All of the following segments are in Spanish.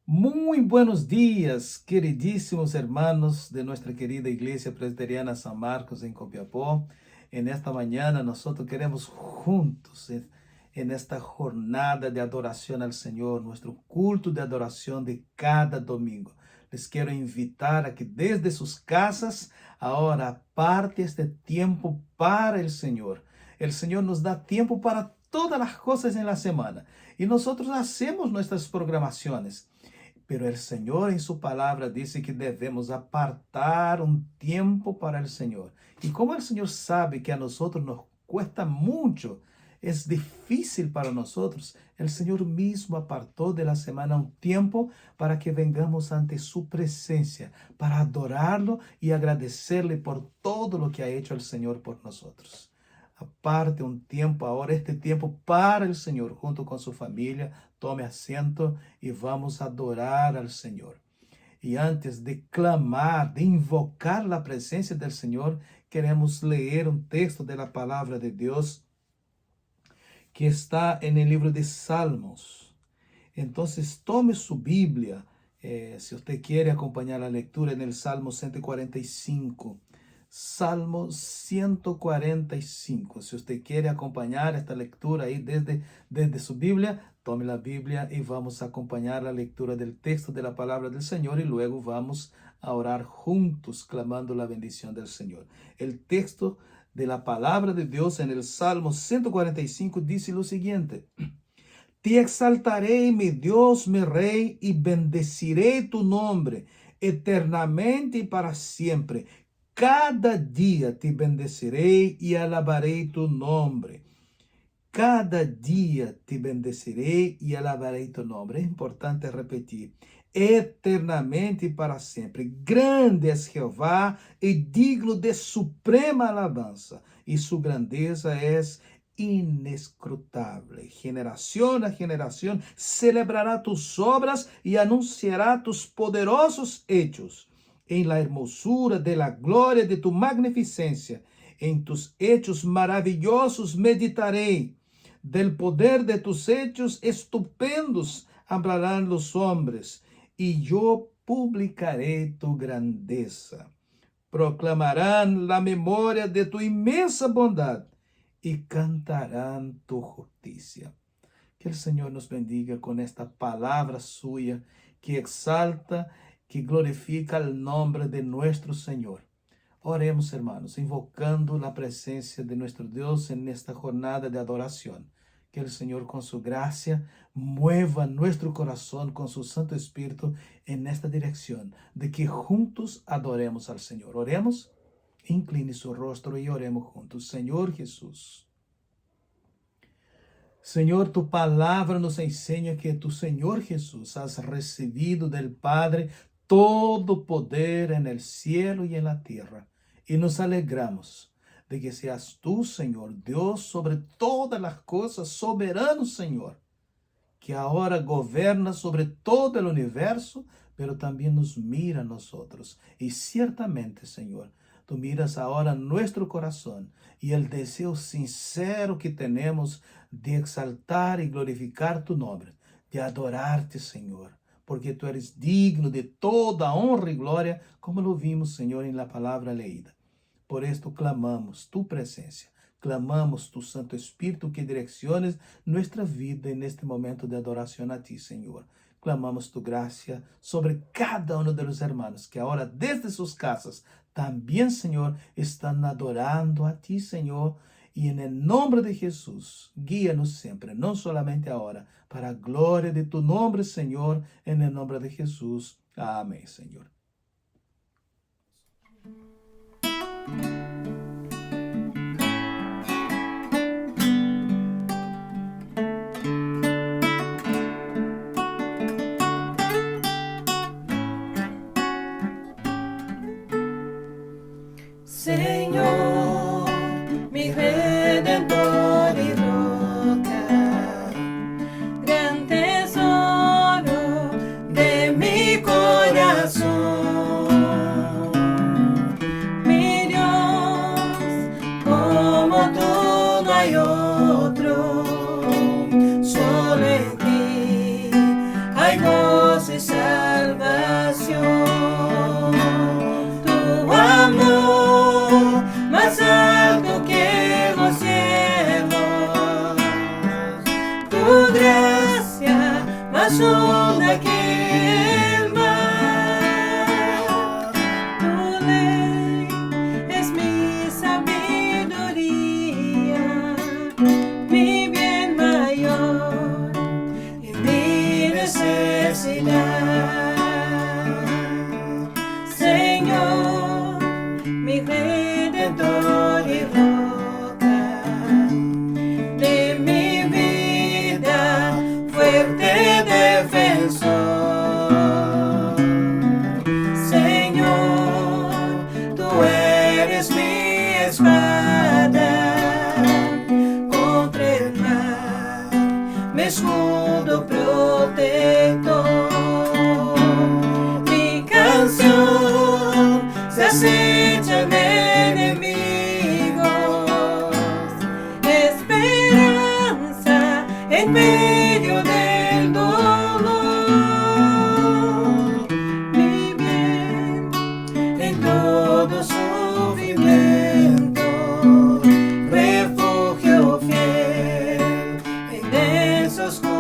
Muy buenos días, queridísimos hermanos de nuestra querida Iglesia Presbiteriana San Marcos en Copiapó. En esta mañana nosotros queremos juntos, en esta jornada de adoración al Señor, nuestro culto de adoración de cada domingo. Les quiero invitar a que desde sus casas ahora aparte este tiempo para el Señor. El Señor nos da tiempo para todas las cosas en la semana y nosotros hacemos nuestras programaciones. Pero el Señor en su palabra dice que debemos apartar un tiempo para el Señor. Y como el Señor sabe que a nosotros nos cuesta mucho, es difícil para nosotros, el Señor mismo apartó de la semana un tiempo para que vengamos ante su presencia, para adorarlo y agradecerle por todo lo que ha hecho el Señor por nosotros. Aparte un tiempo ahora, este tiempo para el Señor, junto con su familia. Tome asiento y vamos a adorar al Señor. Y antes de clamar, de invocar la presencia del Señor, queremos leer un texto de la palabra de Dios que está en el libro de Salmos. Entonces, tome su Biblia, si usted quiere acompañar la lectura en el Salmo 145. Salmo 145. Si usted quiere acompañar esta lectura ahí desde su Biblia, tome la Biblia y vamos a acompañar la lectura del texto de la palabra del Señor y luego vamos a orar juntos clamando la bendición del Señor. El texto de la palabra de Dios en el Salmo 145 dice lo siguiente: Te exaltaré, mi Dios, mi Rey, y bendeciré tu nombre eternamente y para siempre. Cada día te bendeciré y alabaré tu nombre. Cada día te bendeciré y alabaré tu nombre. Es importante repetir. Eternamente y para siempre. Grande es Jehová y digno de suprema alabanza. Y su grandeza es inescrutable. Generación a generación celebrará tus obras y anunciará tus poderosos hechos. En la hermosura de la gloria de tu magnificencia, en tus hechos maravillosos meditaré. Del poder de tus hechos estupendos hablarán los hombres, y yo publicaré tu grandeza. Proclamarán la memoria de tu inmensa bondad y cantarán tu justicia. Que el Señor nos bendiga con esta palabra suya que exalta, que glorifica el nombre de nuestro Señor. Oremos, hermanos, invocando la presencia de nuestro Dios en esta jornada de adoración. Que el Señor con su gracia mueva nuestro corazón con su Santo Espíritu en esta dirección, de que juntos adoremos al Señor. Oremos, incline su rostro y oremos juntos. Señor Jesús. Señor, tu palabra nos enseña que tu Señor Jesús has recibido del Padre todo poder en el cielo y en la tierra. Y nos alegramos de que seas tú, Señor, Dios sobre todas las cosas, soberano, Señor, que ahora gobierna sobre todo el universo, pero también nos mira a nosotros. Y ciertamente, Señor, tú miras ahora nuestro corazón y el deseo sincero que tenemos de exaltar y glorificar tu nombre, de adorarte, Señor, porque tú eres digno de toda honra y gloria, como lo vimos, Señor, en la palabra leída. Por esto clamamos tu presencia, clamamos tu Santo Espíritu que direcciones nuestra vida en este momento de adoración a ti, Señor. Clamamos tu gracia sobre cada uno de los hermanos que ahora desde sus casas también, Señor, están adorando a ti, Señor. Y en el nombre de Jesús, guíanos siempre, no solamente ahora, para la gloria de tu nombre, Señor, en el nombre de Jesús. Amén, Señor. Señor, mi redentor y roca, gran tesoro de mi corazón. Mi Dios, como tú no hay otro, solo en ti hay gozo y salvación. necesidad. Señor, mi redentor y roca, de mi vida, fuerte defensor. Señor, tú eres mi espada contra el mal, mi escudo protector. Mi canción se acechan enemigos, esperanza en medio del dolor, mi bien en todo sufrimiento, refugio fiel en esa oscuridad.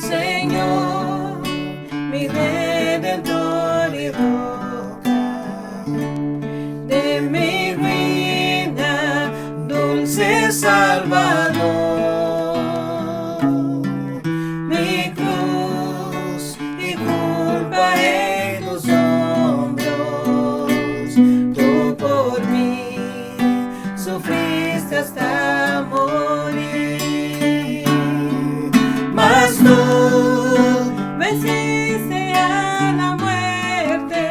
Señor, mi redentor y roca, de mi ruina, dulce Salvador. Mi cruz y culpa en tus hombros, tú por mí sufriste hasta morir. Mas tú venciste a la muerte,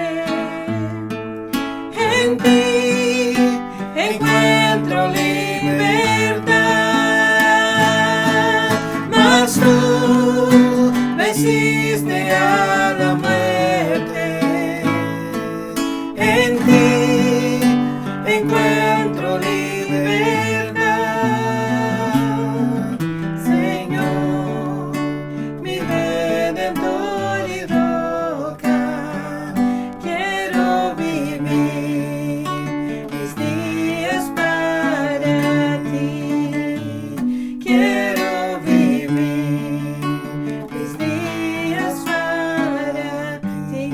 en ti encuentro libertad. Mas tú venciste a la muerte, en ti encuentro libertad. Señor, mi redentor y roca, quiero vivir mis días para ti. Quiero vivir mis días para ti.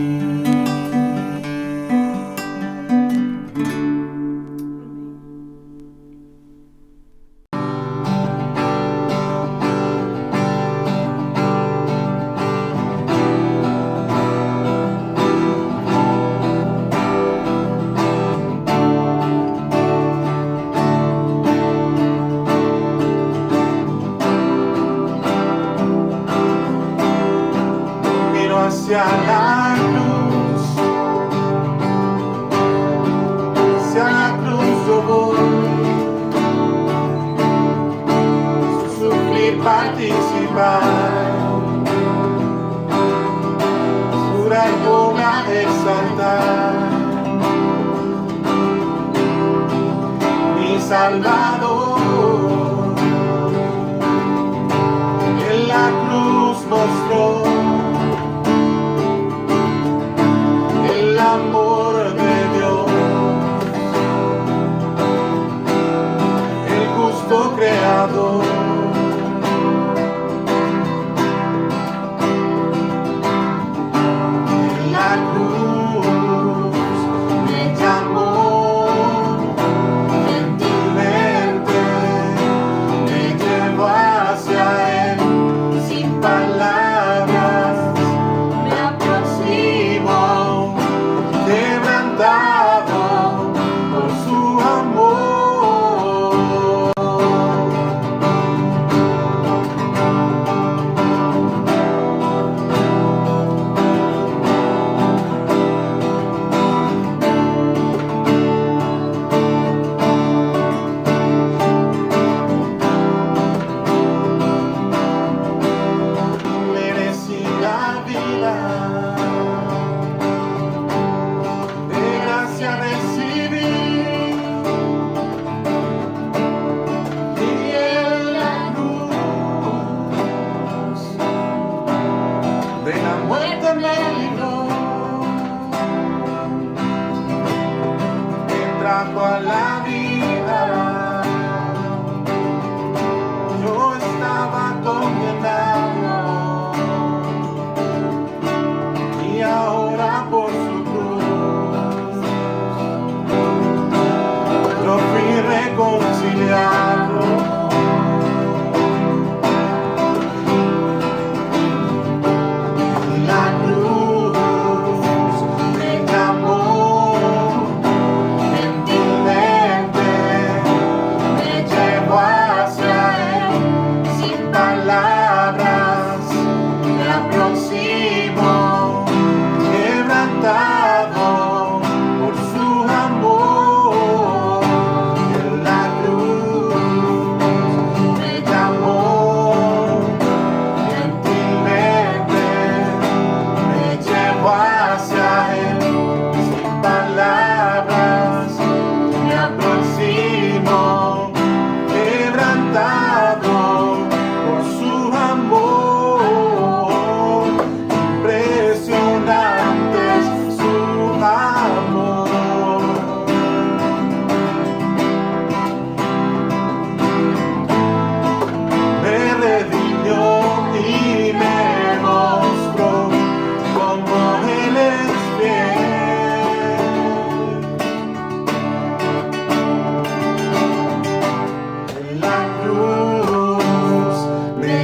Miro hacia la cruz yo voy, sufrir, participar, jurar y volar, exaltar, mi Salvador, en la cruz mostró el amor de Dios, el justo creador. En la cruz me llamó gentilmente, me llevó hacia él sin palabras, me aproximo quebrantado por su amor.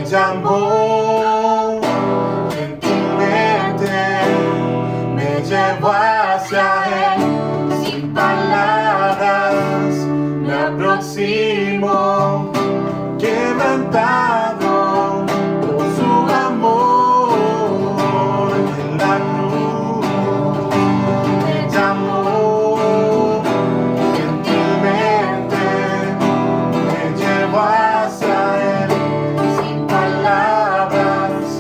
llamó, gentilmente me llevó hacia Él. Sin palabras me aproximo, quebrantado por su amor. En la cruz me llamó, gentilmente me llevó hacia Él. Sin palabras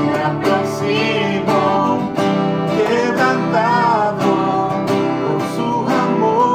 me aproximo, quebrantado por su amor.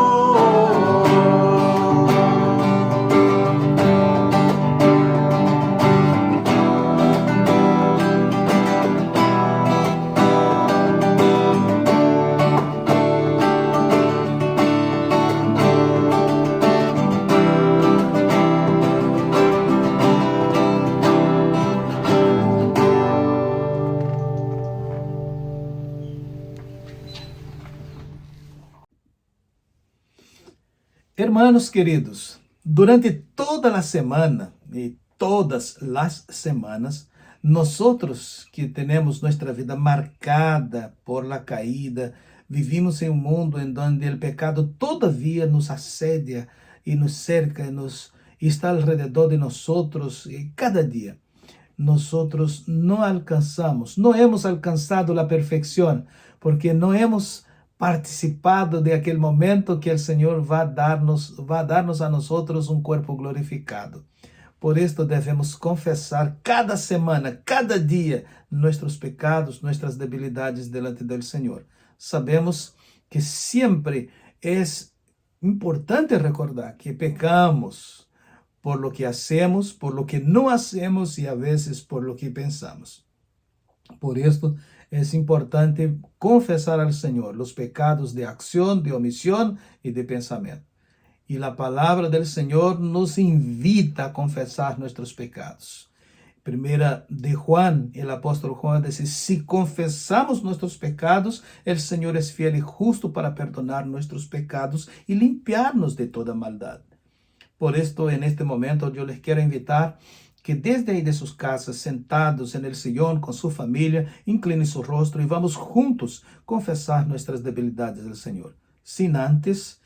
Hermanos queridos, durante toda la semana y todas las semanas, nosotros que tenemos nuestra vida marcada por la caída, vivimos en un mundo en donde el pecado todavía nos asedia y nos cerca y está alrededor de nosotros cada día. Nosotros no hemos alcanzado la perfección, porque no hemos participado de aquel momento que el Señor va a darnos a nosotros un cuerpo glorificado. Por esto debemos confesar cada semana, cada día, nuestros pecados, nuestras debilidades delante del Señor. Sabemos que siempre es importante recordar que pecamos por lo que hacemos, por lo que no hacemos y a veces por lo que pensamos. Por esto es importante confesar al Señor los pecados de acción, de omisión y de pensamiento. Y la palabra del Señor nos invita a confesar nuestros pecados. Primera de Juan, el apóstol Juan dice, si confesamos nuestros pecados, el Señor es fiel y justo para perdonar nuestros pecados y limpiarnos de toda maldad. Por esto, en este momento, yo les quiero invitar que desde ahí de sus casas, sentados en el sillón con su familia, inclinen su rostro y vamos juntos confesar nuestras debilidades del Señor, sin antes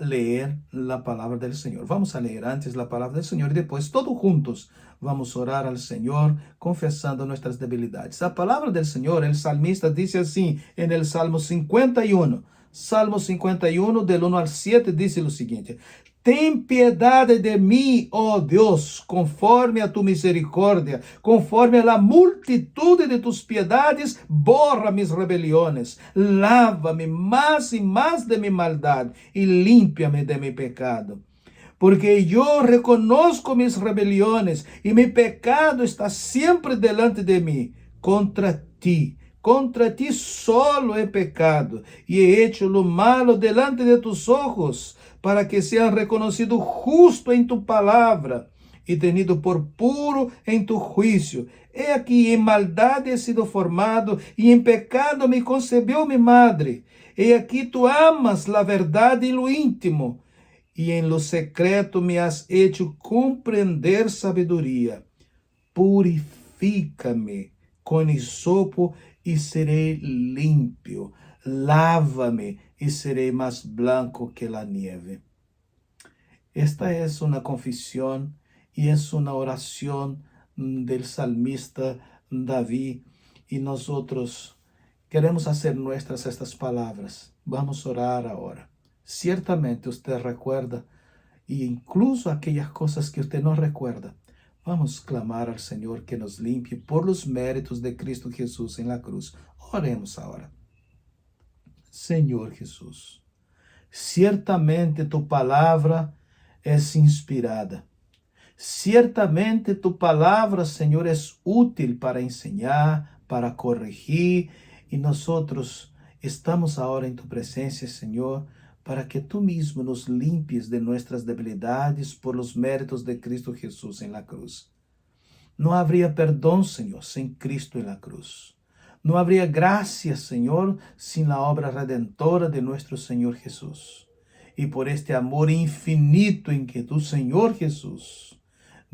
leer la palabra del Señor. Vamos a leer antes la palabra del Señor y después todos juntos vamos a orar al Señor confesando nuestras debilidades. La palabra del Señor, el salmista dice así en el Salmo 51. Salmo 51 del 1 al 7 dice lo siguiente: Ten piedad de mí, oh Dios, conforme a tu misericordia, conforme a la multitud de tus piedades, borra mis rebeliones, lávame más y más de mi maldad y límpiame de mi pecado. Porque yo reconozco mis rebeliones y mi pecado está siempre delante de mí. Contra ti solo he pecado y he hecho lo malo delante de tus ojos, para que sean reconocido justo en tu palabra y tenido por puro en tu juicio. He aquí, en maldad he sido formado y en pecado me concebió mi madre. He aquí, tú amas la verdad y lo íntimo, y en lo secreto me has hecho comprender sabiduría. Purifícame con hisopo y seré limpio. Lávame y seré más blanco que la nieve. Esta es una confesión y es una oración del salmista David, y nosotros queremos hacer nuestras estas palabras. Vamos a orar ahora. Ciertamente usted recuerda, e incluso aquellas cosas que usted no recuerda. Vamos a clamar al Señor que nos limpie por los méritos de Cristo Jesús en la cruz. Oremos ahora. Señor Jesús, ciertamente tu palabra es inspirada. Ciertamente tu palabra, Señor, es útil para enseñar, para corregir, y nosotros estamos ahora en tu presencia, Señor, para que tú mismo nos limpies de nuestras debilidades por los méritos de Cristo Jesús en la cruz. No habría perdón, Señor, sin Cristo en la cruz. No habría gracia, Señor, sin la obra redentora de nuestro Señor Jesús. Y por este amor infinito en que tu Señor Jesús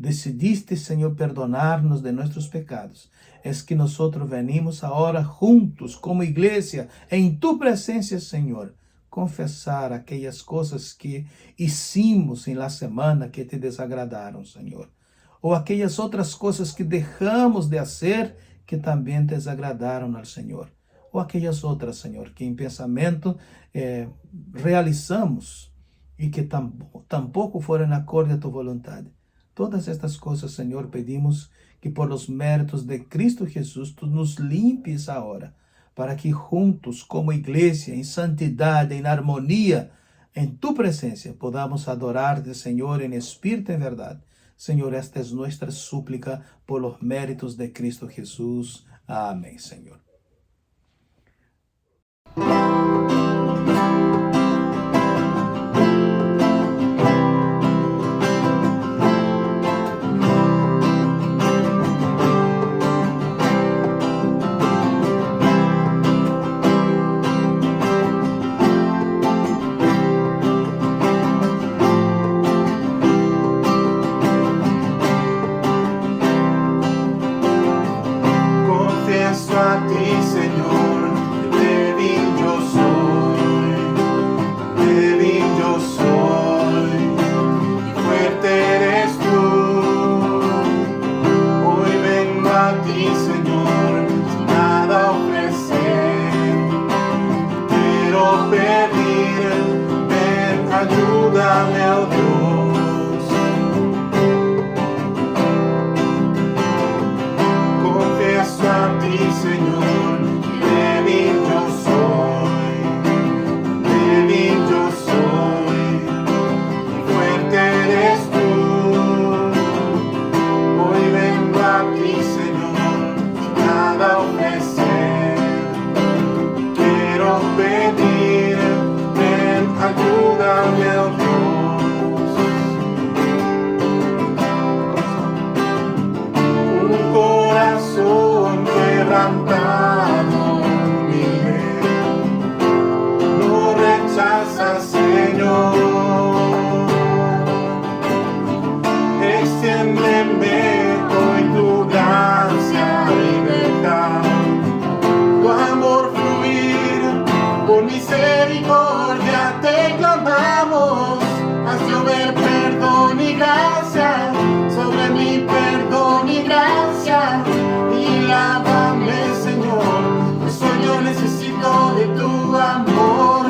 decidiste, Señor, perdonarnos de nuestros pecados, es que nosotros venimos ahora juntos como iglesia en tu presencia, Señor, confesar aquellas cosas que hicimos en la semana que te desagradaron, Señor, o aquellas otras cosas que dejamos de hacer que también te desagradaron al Señor, o aquellas otras, Señor, que en pensamiento realizamos y que tampoco fueron acorde a tu voluntad. Todas estas cosas, Señor, pedimos que por los méritos de Cristo Jesús, tú nos limpies ahora, para que juntos, como iglesia, en santidad, en armonía, en tu presencia, podamos adorarte, Señor, en espíritu y en verdad. Señor, esta es nuestra súplica por los méritos de Cristo Jesús. Amén, Señor. Confieso a ti, Señor, que débil yo soy, débil yo soy, y fuerte eres tú. Hoy vengo a ti, Señor, sin nada ofrecer. Quiero pedir, ven, ayúdame, oh Dios. Confieso a ti, Señor, que débil yo soy, débil yo soy, y fuerte eres tú. Hoy vengo a ti, Señor, sin nada ofrecer. Quiero pedir, ven, ayúdame, oh Dios. Un corazón quebrantado, humilde, no rechaza, Señor. Extiéndeme hoy tu gracia y verdad, tu amor fluir, por misericordia te clamamos. Haz llover perdón y gracia sobre mi perdón y gracia, y lávame, Señor, pues hoy yo necesito de tu amor.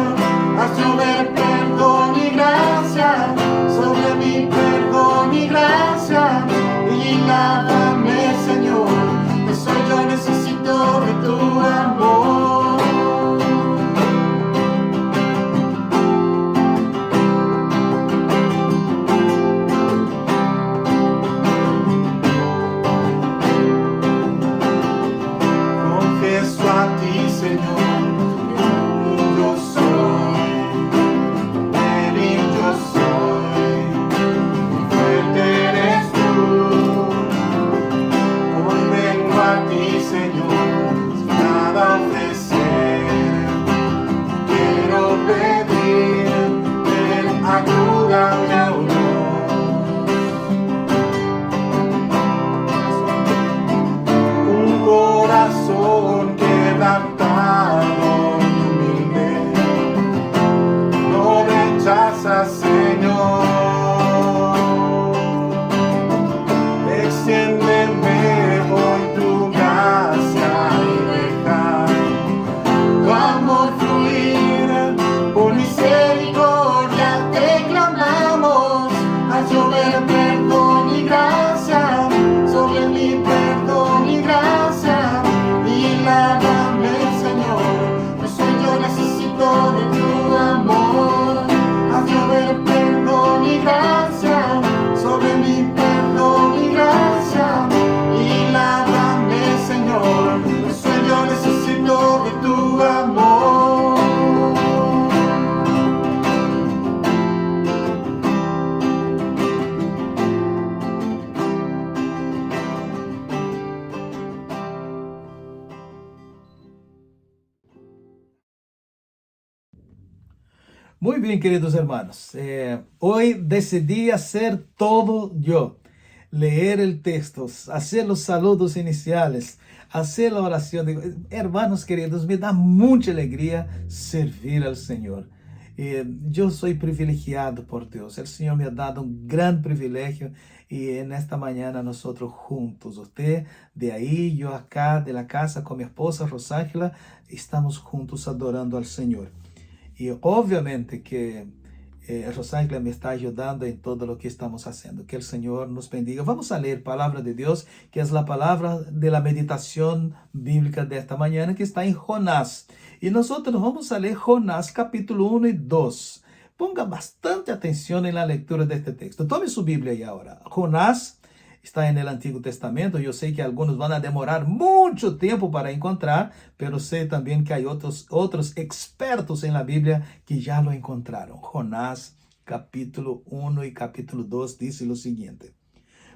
Haz llover perdón y gracia sobre mi perdón y gracia, y lávame, Señor, pues hoy yo necesito de tu amor. Confieso a ti, Señor, débil yo soy, débil yo soy, y fuerte eres tú. Hoy vengo a ti, Señor, sin nada ofrecer. Quiero pedir, ven, ayúdame, oh Dios. Un corazón quebrantado y humilde, no rechaza, Señor. Extiéndeme hoy tu gracia y deja tu amor fluir, por misericordia te clamamos. Haz llover perdón y gracia sobre mi perdón y gracia, y lávame, Señor, pues hoy yo necesito de tu amor. Haz llover perdón y gracia sobre mi perdón y gracia, y lávame, Señor, pues hoy yo necesito de tu amor. Muy bien, queridos hermanos. Hoy decidí hacer todo yo. leer el texto, hacer los saludos iniciales, hacer la oración. Hermanos queridos, me da mucha alegría servir al Señor. Yo soy privilegiado por Dios. El Señor me ha dado un gran privilegio y en esta mañana nosotros juntos, usted de ahí, yo acá de la casa con mi esposa Rosángela, estamos juntos adorando al Señor. Y obviamente que Rosángela me está ayudando en todo lo que estamos haciendo. Que el Señor nos bendiga. Vamos a leer palabra de Dios, que es la palabra de la meditación bíblica de esta mañana, que está en Jonás. Y nosotros vamos a leer Jonás capítulo 1 y 2. Ponga bastante atención en la lectura de este texto. Tome su Biblia ahí ahora. Jonás está en el Antiguo Testamento. Yo sé que algunos van a demorar mucho tiempo para encontrar, pero sé también que hay otros expertos en la Biblia que ya lo encontraron. Jonás capítulo 1 y capítulo 2 dice lo siguiente.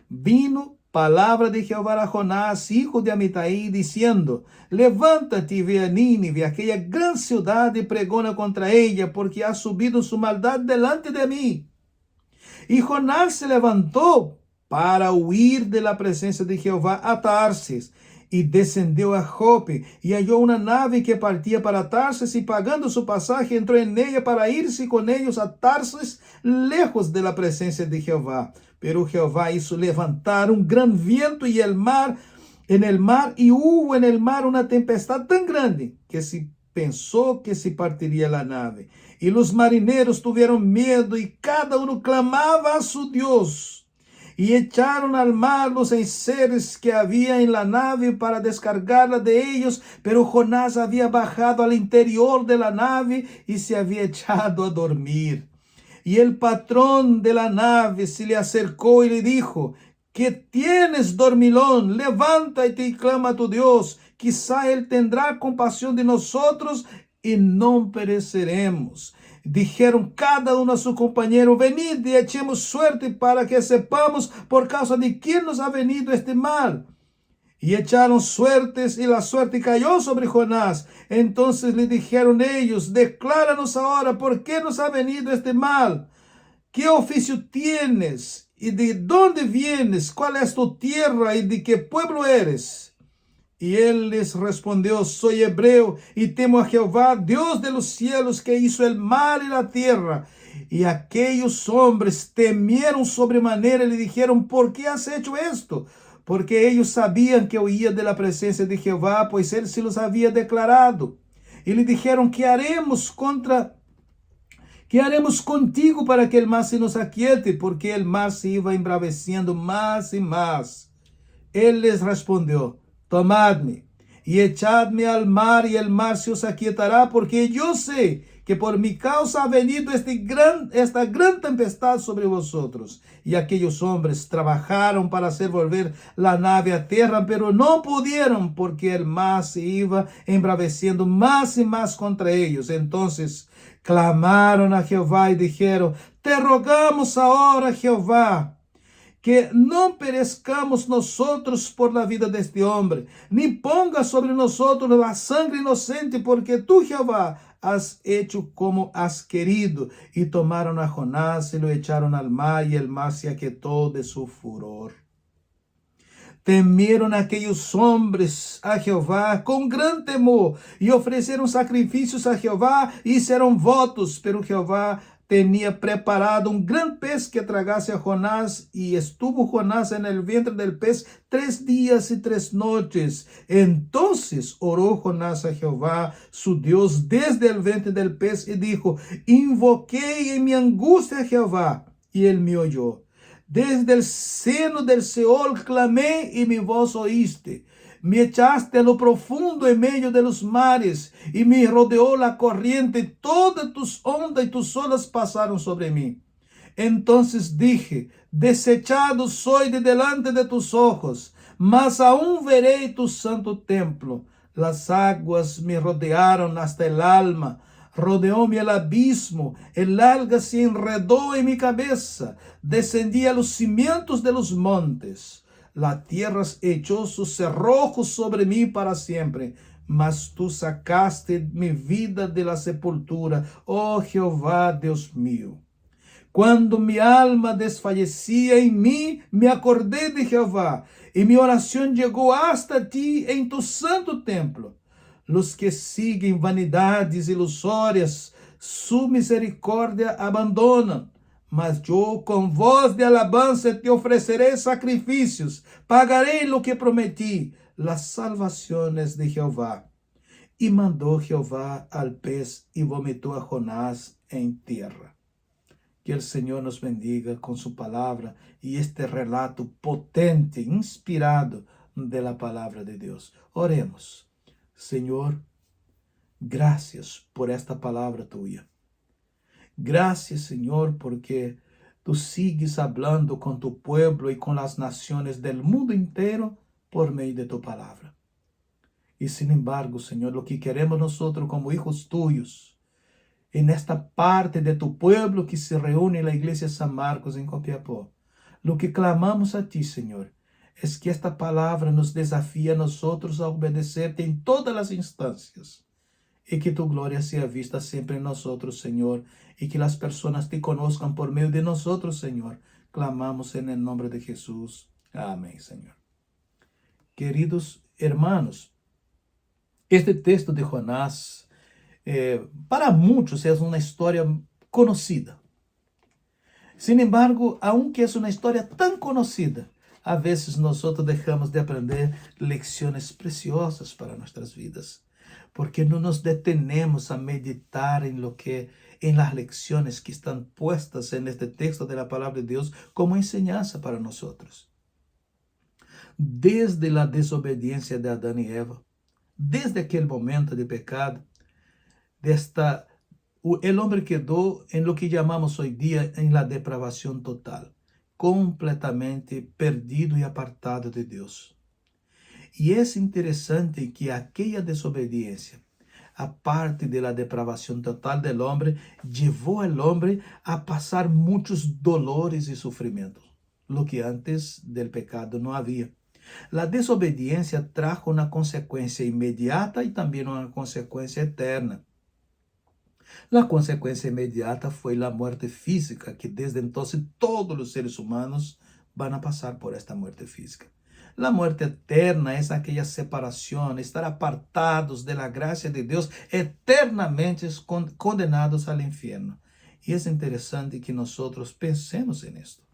Vino palabra de Jehová a Jonás, hijo de Amitai, diciendo, levántate y ve a Nínive, aquella gran ciudad, y pregona contra ella, porque ha subido su maldad delante de mí. Y Jonás se levantó para huir de la presencia de Jehová a Tarsis, y descendió a Jope, y halló una nave que partía para Tarsis, y pagando su pasaje entró en ella para irse con ellos a Tarsis, lejos de la presencia de Jehová. Pero Jehová hizo levantar un gran viento y en el mar, y hubo en el mar una tempestad tan grande que se pensó que se partiría la nave. Y los marineros tuvieron miedo, y cada uno clamaba a su Dios. Y echaron al mar los enseres que había en la nave para descargarla de ellos, pero Jonás había bajado al interior de la nave y se había echado a dormir. Y el patrón de la nave se le acercó y le dijo, ¿qué tienes, dormilón? Levántate y clama a tu Dios. Quizá Él tendrá compasión de nosotros y no pereceremos. Dijeron cada uno a su compañero, venid y echemos suerte para que sepamos por causa de quién nos ha venido este mal. Y echaron suertes, y la suerte cayó sobre Jonás. Entonces le dijeron ellos, decláranos ahora por qué nos ha venido este mal. ¿Qué oficio tienes? ¿Y de dónde vienes? ¿Cuál es tu tierra? ¿Y de qué pueblo eres? Y él les respondió, soy hebreo, y temo a Jehová, Dios de los cielos, que hizo el mar y la tierra. Y aquellos hombres temieron sobremanera y le dijeron, ¿por qué has hecho esto? Porque ellos sabían que huía de la presencia de Jehová, pues él se los había declarado. Y le dijeron, ¿qué haremos contigo para que el mar se nos aquiete? Porque el mar se iba embraveciendo más y más. Él les respondió, tomadme y echadme al mar, y el mar se os aquietará, porque yo sé que por mi causa ha venido esta gran tempestad sobre vosotros. Y aquellos hombres trabajaron para hacer volver la nave a tierra, pero no pudieron, porque el mar se iba embraveciendo más y más contra ellos. Entonces clamaron a Jehová y dijeron, te rogamos ahora, Jehová, que no perezcamos nosotros por la vida de este hombre, ni ponga sobre nosotros la sangre inocente, porque tú, Jehová, has hecho como has querido. Y tomaron a Jonás y lo echaron al mar, y el mar se aquietó de su furor. Temieron aquellos hombres a Jehová con gran temor, y ofrecieron sacrificios a Jehová, y hicieron votos, pero Jehová tenía preparado un gran pez que tragase a Jonás, y estuvo Jonás en el vientre del pez 3 días y 3 noches. Entonces oró Jonás a Jehová, su Dios, desde el vientre del pez, y dijo, invoqué en mi angustia a Jehová, y él me oyó. Desde el seno del Seol clamé, y mi voz oíste. Me echaste a lo profundo en medio de los mares, y me rodeó la corriente. Todas tus ondas y tus olas pasaron sobre mí. Entonces dije, desechado soy de delante de tus ojos, mas aún veré tu santo templo. Las aguas me rodearon hasta el alma. Rodeóme el abismo, el alga se enredó en mi cabeza, descendí a los cimientos de los montes. La tierra echó sus cerrojos sobre mí para siempre, mas tú sacaste mi vida de la sepultura, oh Jehová, Dios mío. Cuando mi alma desfallecía en mí, me acordé de Jehová, y mi oración llegó hasta ti en tu santo templo. Los que siguen vanidades ilusórias, su misericordia abandonan. Mas yo con voz de alabanza te ofreceré sacrificios, pagaré lo que prometí, las salvaciones de Jehová. Y mandó Jehová al pez y vomitó a Jonás en tierra. Que el Señor nos bendiga con su palabra y este relato potente, inspirado de la palabra de Dios. Oremos. Señor, gracias por esta palabra tuya. Gracias, Señor, porque tú sigues hablando con tu pueblo y con las naciones del mundo entero por medio de tu palabra. Y sin embargo, Señor, lo que queremos nosotros como hijos tuyos, en esta parte de tu pueblo que se reúne en la iglesia San Marcos en Copiapó, lo que clamamos a ti, Señor, es que esta palabra nos desafíe a nosotros a obedecerte en todas las instancias. Y que tu gloria sea vista siempre en nosotros, Señor, y que las personas te conozcan por medio de nosotros, Señor. Clamamos en el nombre de Jesús. Amén, Señor. Queridos hermanos, este texto de Jonás, para muchos es una historia conocida. Sin embargo, aunque es una historia tan conocida, a veces nosotros dejamos de aprender lecciones preciosas para nuestras vidas. Porque no nos detenemos a meditar en las lecciones que están puestas en este texto de la palabra de Dios como enseñanza para nosotros. Desde la desobediencia de Adán y Eva, desde aquel momento de pecado, el hombre quedó en lo que llamamos hoy día en la depravación total, completamente perdido y apartado de Dios. Y es interesante que aquella desobediencia, aparte de la depravación total del hombre, llevó al hombre a pasar muchos dolores y sufrimientos, lo que antes del pecado no había. La desobediencia trajo una consecuencia inmediata y también una consecuencia eterna. La consecuencia inmediata fue la muerte física, que desde entonces todos los seres humanos van a pasar por esta muerte física. La muerte eterna es aquella separación, estar apartados de la gracia de Dios, eternamente condenados al infierno. Y es interesante que nosotros pensemos en esto.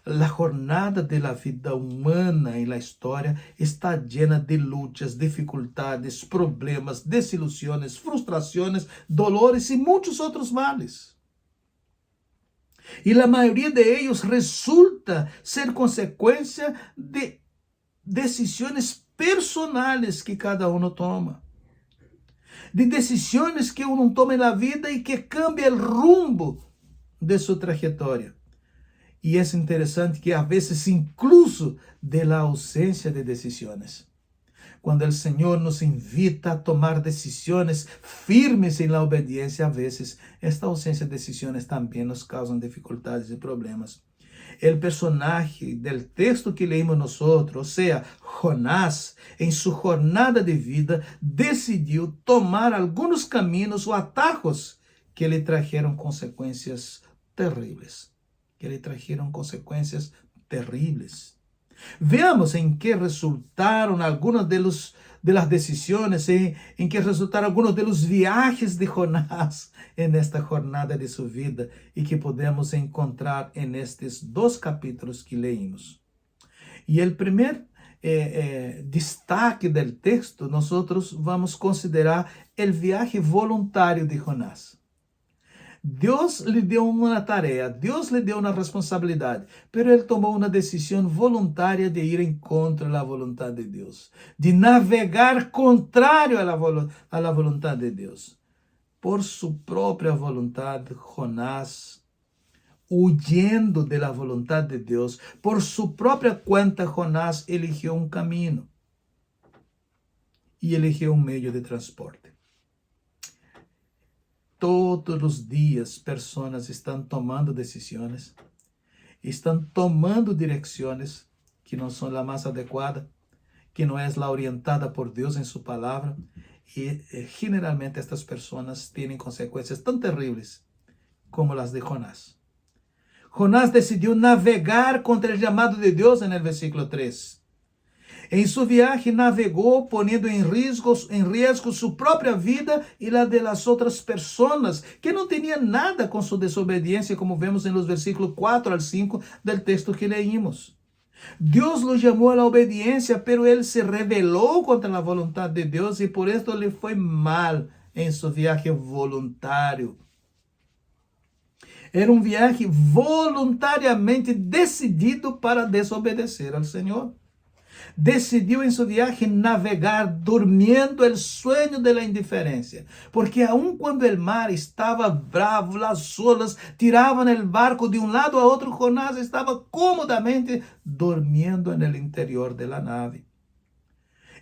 La jornada de la vida humana en la historia está llena de luchas, dificultades, problemas, desilusiones, frustraciones, dolores y muchos otros males. Y la mayoría de ellos resulta ser consecuencia de decisiones personales que cada uno toma. De decisiones que uno toma en la vida y que cambia el rumbo de su trayectoria. Y es interesante que a veces incluso de la ausencia de decisiones. Cuando el Señor nos invita a tomar decisiones firmes en la obediencia, a veces esta ausencia de decisiones también nos causan dificultades y problemas. El personaje del texto que leímos nosotros, o sea, Jonás, en su jornada de vida, decidió tomar algunos caminos o atajos que le trajeron consecuencias terribles. Veamos en qué resultaron algunas de las decisiones, en qué resultaron algunos de los viajes de Jonás en esta jornada de su vida y que podemos encontrar en estos dos capítulos que leímos. Y el primer destaque del texto, nosotros vamos a considerar el viaje voluntario de Jonás. Dios le dio una tarea, Dios le dio una responsabilidad, pero él tomó una decisión voluntaria de ir en contra de la voluntad de Dios, de navegar contrario a la voluntad de Dios. Por su propia voluntad, Jonás, huyendo de la voluntad de Dios, por su propia cuenta, Jonás eligió un camino y eligió un medio de transporte. Todos los días personas están tomando decisiones, están tomando direcciones que no son la más adecuada, que no es la orientada por Dios en su palabra. Y generalmente estas personas tienen consecuencias tan terribles como las de Jonás. Jonás decidiu navegar contra o chamado de Deus no versículo 3. Em sua viagem navegou, poniendo em risco sua própria vida e a de las outras pessoas, que não tinham nada com sua desobediência, como vemos nos versículos 4 al 5 do texto que leímos. Deus lo chamou à obediência, pero ele se rebelou contra a vontade de Deus e por isso lhe foi mal em sua viagem voluntário. Era um viagem voluntariamente decidido para desobedecer ao Senhor. Decidiu em sua viagem navegar durmiendo o sueño de la indiferencia, porque aun quando o mar estava bravo, as olas tiravam o barco de um lado a outro, Jonás estava comodamente dormindo no interior de la nave.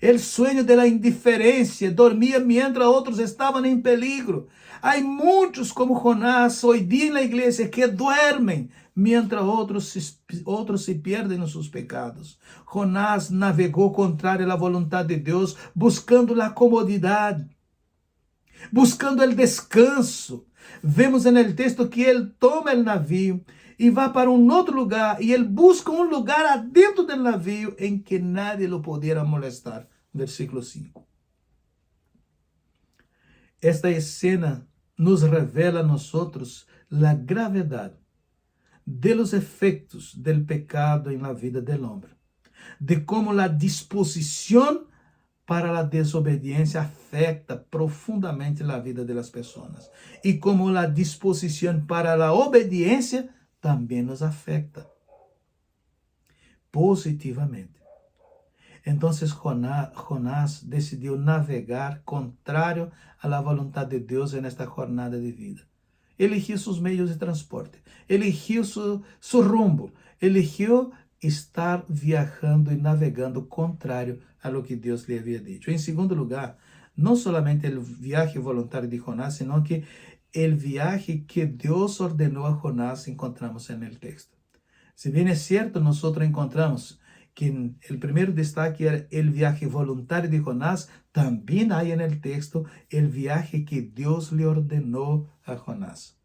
El sueño de la indiferencia, dormia mientras outros estavam em peligro. Há muitos como Jonás hoje dia na igreja que duermen mientras outros se perdem nos seus pecados. Jonás navegou contrário à vontade de Deus, buscando a comodidade, buscando o descanso. Vemos no texto que ele toma o navio e vai para outro lugar, e ele busca lugar adentro do navio em que nadie lo pudiera molestar. Versículo 5. Esta escena nos revela a nós a gravidade de los efectos del pecado en la vida del hombre, de cómo la disposición para la desobediencia afecta profundamente la vida de las personas y cómo la disposición para la obediencia también nos afecta positivamente. Entonces Jonás decidiu navegar contrário a la voluntad de Deus en esta jornada de vida. Eligiu seus meios de transporte, eligiu seu rumbo, eligiu estar viajando e navegando contrário a lo que Deus lhe havia dito. Em segundo lugar, não somente o viaje voluntário de Jonás, sino que o viaje que Deus ordenou a Jonás encontramos no texto. Se bem é certo, nós encontramos que o primeiro destaque era o viaje voluntário de Jonás, também há no texto o viaje que Deus lhe ordenou a Jonás.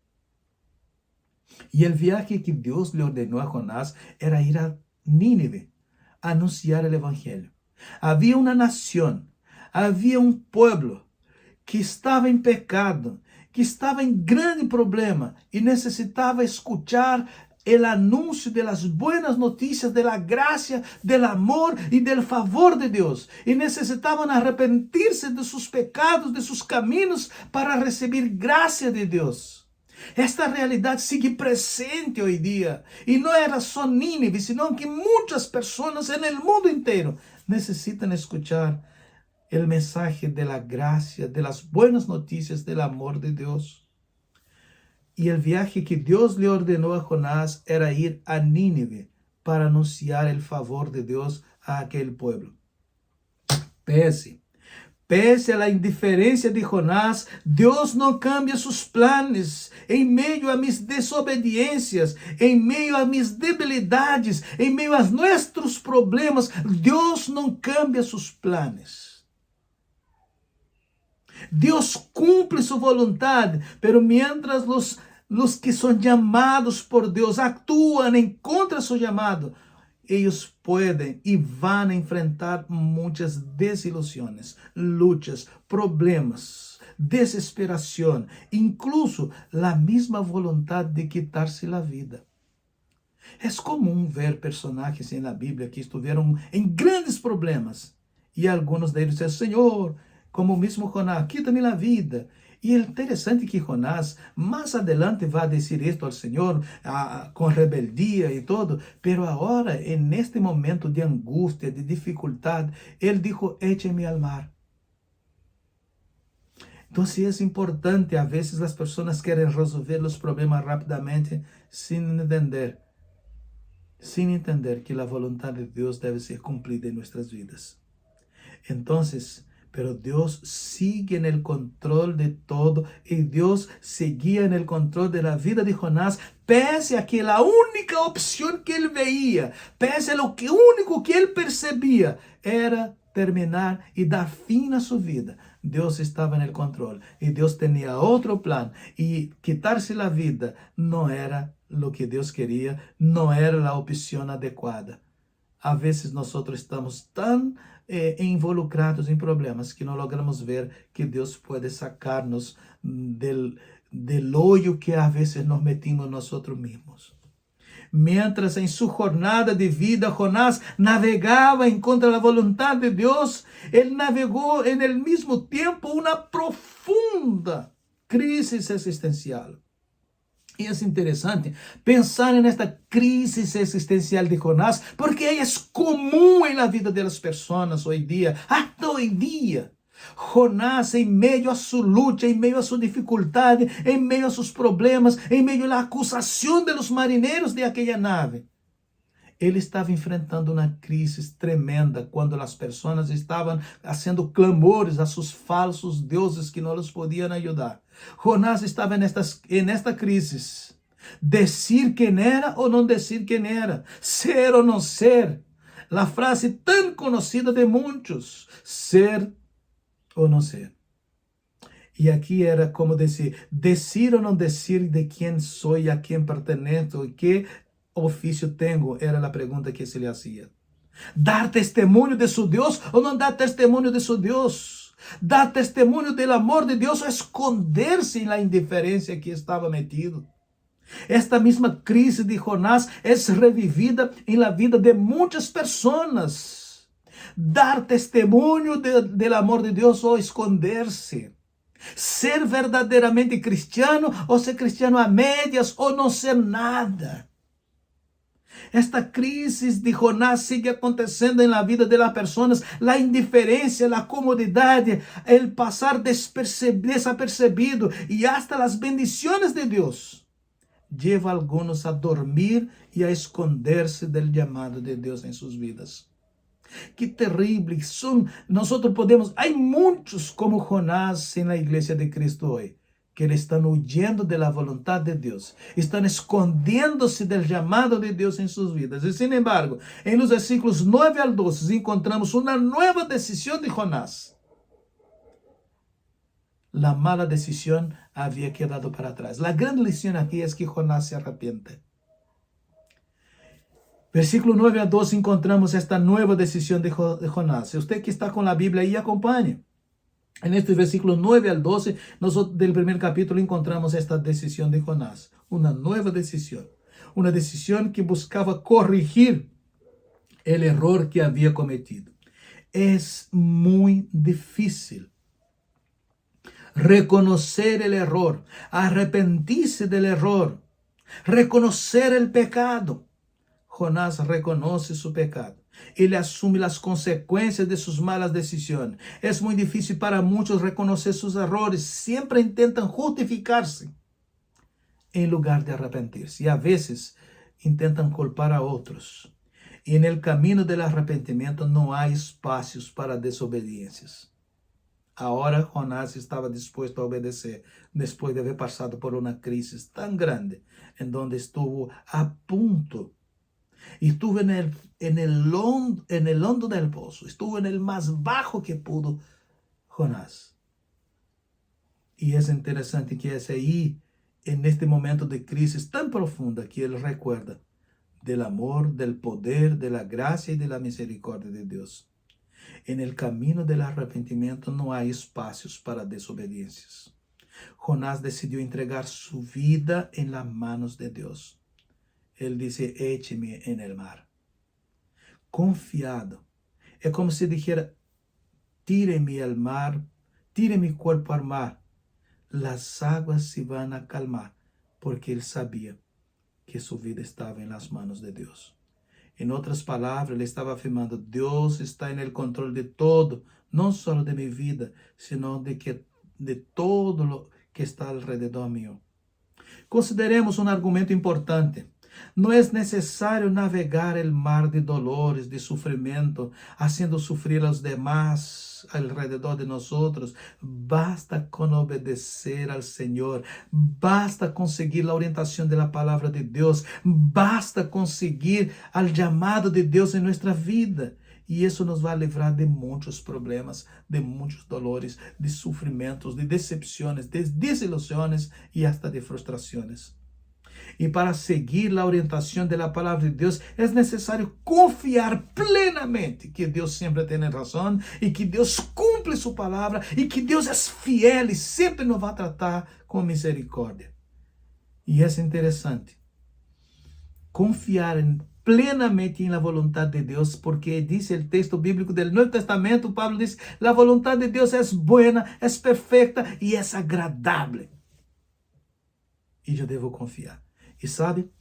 E o viaje que Deus lhe ordenou a Jonás era ir a Nínive, anunciar o evangelho. Havia uma nação, havia um povo que estava em pecado, que estava em grande problema e necessitava escuchar el anuncio de las buenas noticias, de la gracia, del amor y del favor de Dios. Y necesitaban arrepentirse de sus pecados, de sus caminos, para recibir gracia de Dios. Esta realidad sigue presente hoy día. Y no era só Nínive, sino que muchas personas en el mundo entero necesitan escuchar el mensaje de la gracia, de las buenas noticias, del amor de Dios. E o viaje que Deus lhe ordenou a Jonás era ir a Nínive para anunciar o favor de Deus a aquele povo. Pese a la indiferencia de Jonás, Deus não cambia seus planos em meio a mis desobediências, em meio a mis debilidades, em meio a nossos problemas. Deus não cambia seus planos. Deus cumpre sua vontade, pero mientras los que são chamados por Deus actuam em contra seu chamado, eles podem e vão enfrentar muitas desilusões, lutas, problemas, desesperação, incluso a mesma vontade de quitar-se a vida. É comum ver personagens na Bíblia que estiveram em grandes problemas e alguns deles dizem: Senhor, como mesmo Jonás, quita-me a vida. E é interessante que Jonás, mais adelante, vai dizer isto ao Senhor, com rebeldia e todo, pero agora, neste momento de angústia, de dificuldade, ele disse: écheme al mar. Então, é importante, a vezes as pessoas querem resolver os problemas rapidamente, sem entender que a vontade de Deus deve ser cumprida em nossas vidas. Então, pero Dios sigue en el control de todo y Dios seguía en el control de la vida de Jonás, pese a que la única opción que él veía, pese a lo que único que él percibía, era terminar y dar fin a su vida, Dios estaba en el control y Dios tenía otro plan, y quitarse la vida no era lo que Dios quería, no era la opción adecuada. A veces nosotros estamos tan involucrados en problemas que no logramos ver que Dios puede sacarnos del hoyo que a veces nos metimos nosotros mismos. Mientras en su jornada de vida Jonás navegaba en contra de la voluntad de Dios, él navegó en el mismo tiempo una profunda crisis existencial. Y es interesante pensar en esta crisis existencial de Jonás, porque ella es común en la vida de las personas hoy día, hasta hoy día. Jonás, en medio a su lucha, en medio a su dificultad, en medio a sus problemas, en medio a la acusación de los marineros de aquella nave, ele estava enfrentando uma crise tremenda quando as pessoas estavam fazendo clamores a seus falsos deuses que não os podiam ajudar. Jonás estava nesta crise. Decir quem era ou não decir quem era. Ser ou não ser. A frase tão conhecida de muitos. Ser ou não ser. E aqui era como decir ou não decir de quem sou e a quem pertenço e que ofício tenho, era a pergunta que se lhe hacía. Dar testemunho de su Deus ou não dar testemunho de su Deus? Dar testemunho do amor de Deus ou esconder-se na indiferença que estava metido? Esta mesma crise de Jonás é revivida em la vida de muitas pessoas. Dar testemunho do amor de Deus ou esconder-se. Ser verdadeiramente cristiano ou ser cristiano a médias ou não ser nada. Esta crise de Jonás sigue acontecendo na vida das pessoas, a indiferença, a comodidade, o passar desapercebido e hasta as bendições de Deus lleva a alguns a dormir e a esconder-se do chamado de Deus em suas vidas. Que terrível são. Nós podemos, há muitos como Jonás na igreja de Cristo hoje, que estão huyendo da vontade de Deus, estão escondendo-se do chamado de Deus em suas vidas. E, sin embargo, em los versículos 9 al 12, encontramos uma nova decisão de Jonás. A mala decisão havia quedado para trás. A grande lição aqui é que Jonás se arrepende. Versículo 9 a 12 encontramos esta nova decisão de Jonás. Se você que está com a Bíblia aí, acompanhe. En este versículo 9 al 12, nosotros del primer capítulo encontramos esta decisión de Jonás, una nueva decisión que buscaba corregir el error que había cometido. Es muy difícil reconocer el error, arrepentirse del error, reconocer el pecado. Jonás reconoce su pecado. Ele assume as consequências de suas malas decisões. É muito difícil para muitos reconhecer seus erros. Sempre tentam justificar-se em lugar de arrepentir-se. E a vezes tentam culpar a outros. E no caminho do arrependimento não há espaços para desobediências. Agora Jonás estava disposto a obedecer, depois de haver passado por uma crise tão grande, em onde estuvo a ponto. Estuvo en el hondo del pozo, estuvo en el más bajo que pudo Jonás. Y es interesante que es ahí, en este momento de crisis tan profunda, que él recuerda del amor, del poder, de la gracia y de la misericordia de Dios. En el camino del arrepentimiento no hay espacios para desobediencias. Jonás decidió entregar su vida en las manos de Dios. Ele disse, écheme en el mar. Confiado. É como se dijera, tire-me al mar, tire mi cuerpo al mar. Las aguas se van a calmar, porque ele sabia que sua vida estava em las manos de Deus. Em outras palavras, ele estava afirmando, Deus está en el control de todo, não só de minha vida, sino de todo lo que está alrededor mío. Consideremos um argumento importante. Não é necessário navegar o mar de dolores, de sofrimento, haciendo sufrir aos demás alrededor de nós. Basta com obedecer ao Senhor, basta conseguir a orientação da palavra de Deus, basta conseguir al chamado de Deus em nossa vida. E isso nos vai livrar de muitos problemas, de muitos dolores, de sofrimentos, de decepções, de desilusões e hasta de frustrações. E para seguir a orientação da palavra de Deus, é necessário confiar plenamente que Deus sempre tem razão e que Deus cumpre sua palavra e que Deus é fiel e sempre nos vai tratar com misericórdia. E é interessante confiar plenamente na vontade de Deus, porque diz o texto bíblico do Novo Testamento, Pablo diz, a vontade de Deus é boa, é perfeita e é agradável. E eu devo confiar. E sabe,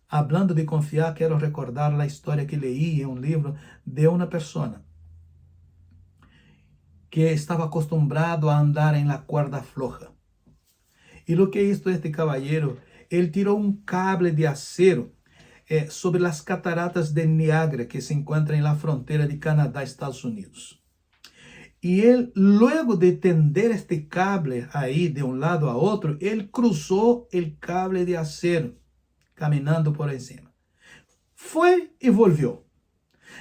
hablando de confiar, quero recordar a história que leí em um livro de uma pessoa que estava acostumbrado a andar em la cuerda floja. E o que hizo este caballero, ele tirou um cable de acero sobre as cataratas de Niágara, que se encontram na fronteira de Canadá e Estados Unidos. E ele, luego de tender este cable aí de um lado a outro, ele cruzou o cable de acero, caminhando por encima. Foi e volvió.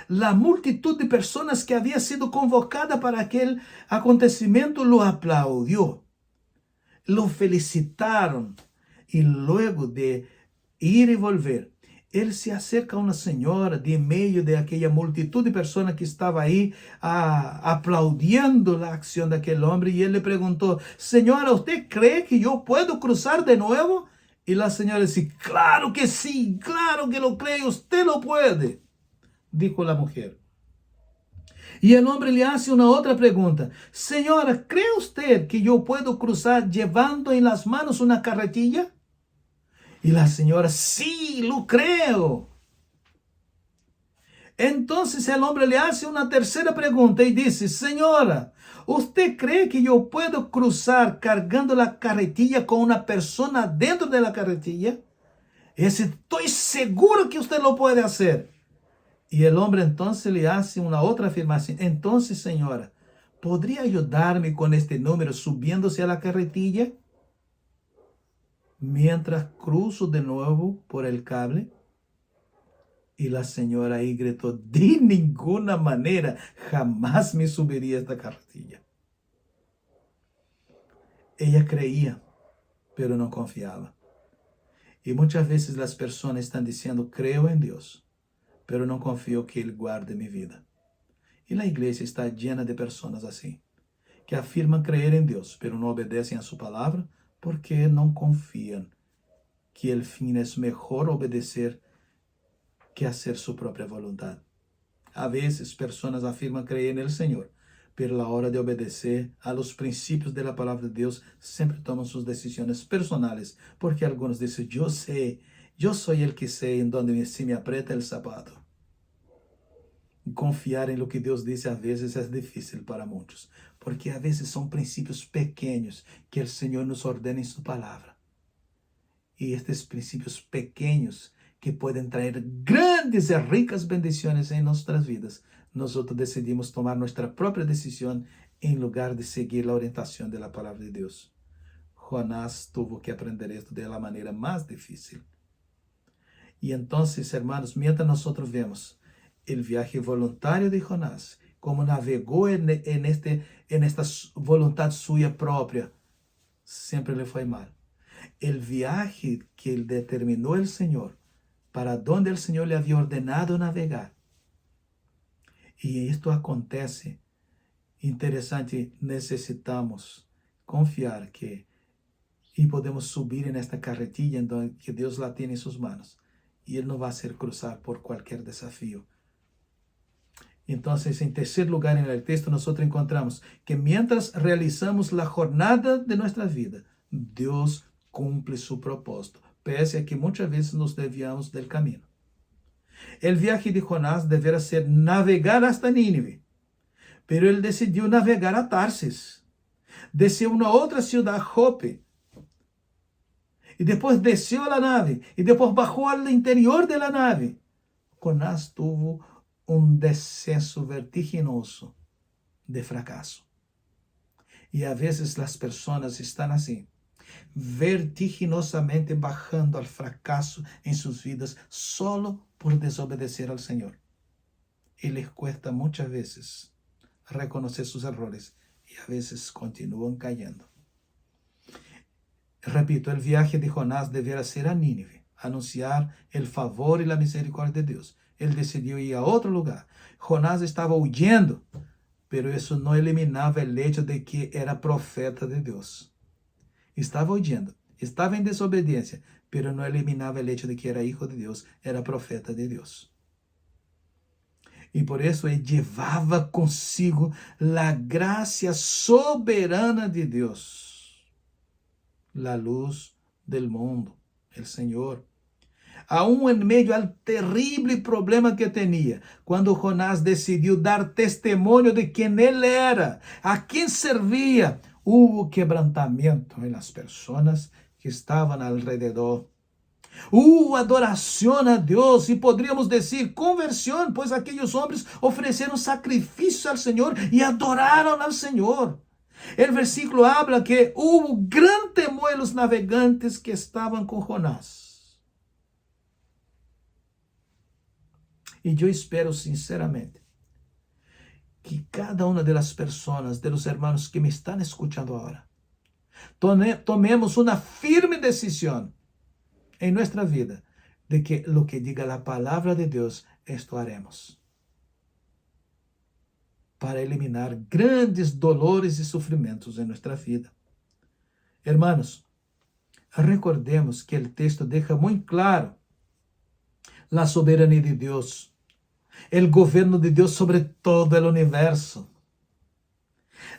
La multitud de pessoas que havia sido convocada para aquele acontecimento lo aplaudió, lo felicitaram. E luego de ir e volver, ele se acerca a uma senhora de meio de aquela multitud de pessoas que estava aí aplaudindo a ação daquele homem, e ele le perguntou: Senhora, ¿usted cree que eu puedo cruzar de novo? E a senhora disse: claro que sim, claro que lo cree, usted lo puede, dijo a mulher. E o homem lhe hace uma outra pergunta: Senhora, ¿cree usted que eu puedo cruzar llevando en las manos una carretilla? Y la señora: sí, lo creo. Entonces el hombre le hace una tercera pregunta y dice: Señora, ¿usted cree que yo puedo cruzar cargando la carretilla con una persona dentro de la carretilla? Estoy seguro que usted lo puede hacer. Y el hombre entonces le hace una otra afirmación: entonces, señora, ¿podría ayudarme con este número subiéndose a la carretilla mientras cruzo de nuevo por el cable? Y la señora ahí gritó: de ninguna manera, jamás me subiría a esta carretilla. Ella creía, pero no confiaba. Y muchas veces las personas están diciendo: creo en Dios, pero no confío que Él guarde mi vida. Y la iglesia está llena de personas así, que afirman creer en Dios, pero no obedecen a su palabra porque no confían que el fin es mejor obedecer que hacer su propia voluntad. A veces personas afirman creer en el Señor, pero a la hora de obedecer a los principios de la palabra de Dios, siempre toman sus decisiones personales, porque algunos dicen: yo sé, yo soy el que sé en donde se me aprieta el zapato. Confiar en lo que Dios dice a veces es difícil para muchos, porque a veces son principios pequeños que el Señor nos ordena en su palabra. Y estos principios pequeños que pueden traer grandes y ricas bendiciones en nuestras vidas, nosotros decidimos tomar nuestra propia decisión en lugar de seguir la orientación de la palabra de Dios. Jonás tuvo que aprender esto de la manera más difícil. Y entonces, hermanos, mientras nosotros vemos el viaje voluntario de Jonás, como navegó en esta voluntad suya propia, siempre le fue mal. El viaje que determinó el Señor, para donde el Señor le había ordenado navegar. Y esto acontece, interesante, necesitamos confiar y podemos subir en esta carretilla en donde que Dios la tiene en sus manos. Y Él nos va a hacer cruzar por cualquier desafío. Entonces, en tercer lugar en el texto, nosotros encontramos que mientras realizamos la jornada de nuestra vida, Dios cumple su propósito, pese a que muchas veces nos desviamos del camino. El viaje de Jonás debería ser navegar hasta Nínive, pero él decidió navegar a Tarsis, desceu a una otra ciudad, Jope, y después desceu a la nave, y después bajó al interior de la nave. Jonás tuvo un descenso vertiginoso de fracaso. Y a veces las personas están así, vertiginosamente bajando al fracaso en sus vidas solo por desobedecer al Señor. y les cuesta muchas veces reconocer sus errores y a veces continúan cayendo. Repito, el viaje de Jonás debiera ser a Nínive, anunciar el favor y la misericordia de Dios. Él decidió ir a otro lugar. Jonás estaba huyendo, pero eso no eliminaba el hecho de que era profeta de Dios. Estava huyendo, estava em desobediência, pero não eliminava o hecho de que era hijo de Deus, era profeta de Deus. E por isso ele levava consigo a graça soberana de Deus, a luz del mundo, o Senhor. Aún em meio ao terrível problema que tinha, quando Jonás decidiu dar testemunho de quem ele era, a quem servia, hubo quebrantamento en las personas que estaban alrededor. Hubo adoración a Dios y podríamos decir conversión, pues aquellos hombres ofrecieron sacrificio al Señor y adoraron al Señor. El versículo habla que hubo gran temor en los navegantes que estaban con Jonás. Y yo espero sinceramente que cada una de las personas, de los hermanos que me están escuchando ahora, tomemos una firme decisión en nuestra vida de que lo que diga la palabra de Dios, esto haremos. Para eliminar grandes dolores y sufrimientos en nuestra vida. Hermanos, recordemos que el texto deja muy claro la soberanía de Dios, el gobierno de Dios sobre todo el universo.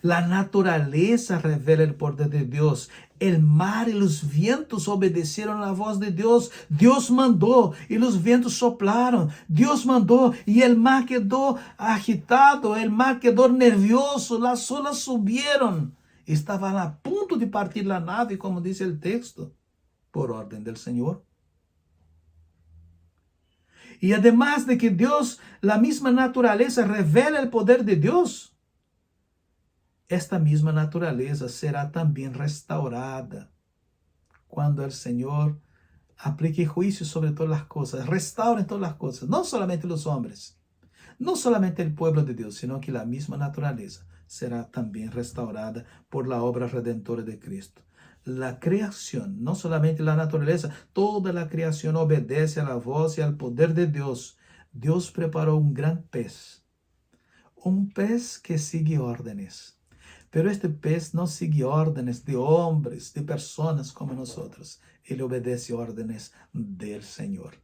La naturaleza revela el poder de Dios. El mar y los vientos obedecieron a la voz de Dios. Dios mandó y los vientos soplaron. Dios mandó y el mar quedó agitado, el mar quedó nervioso, las olas subieron. Estaban a punto de partir la nave, como dice el texto, por orden del Señor. Y además de que Dios, la misma naturaleza, revela el poder de Dios, esta misma naturaleza será también restaurada cuando el Señor aplique juicio sobre todas las cosas, restaure todas las cosas, no solamente los hombres, no solamente el pueblo de Dios, sino que la misma naturaleza será también restaurada por la obra redentora de Cristo. La creación, no solamente la naturaleza, toda la creación obedece a la voz y al poder de Dios. Dios preparó un gran pez que sigue órdenes. Pero este pez no sigue órdenes de hombres, de personas como nosotros. Él obedece órdenes del Señor.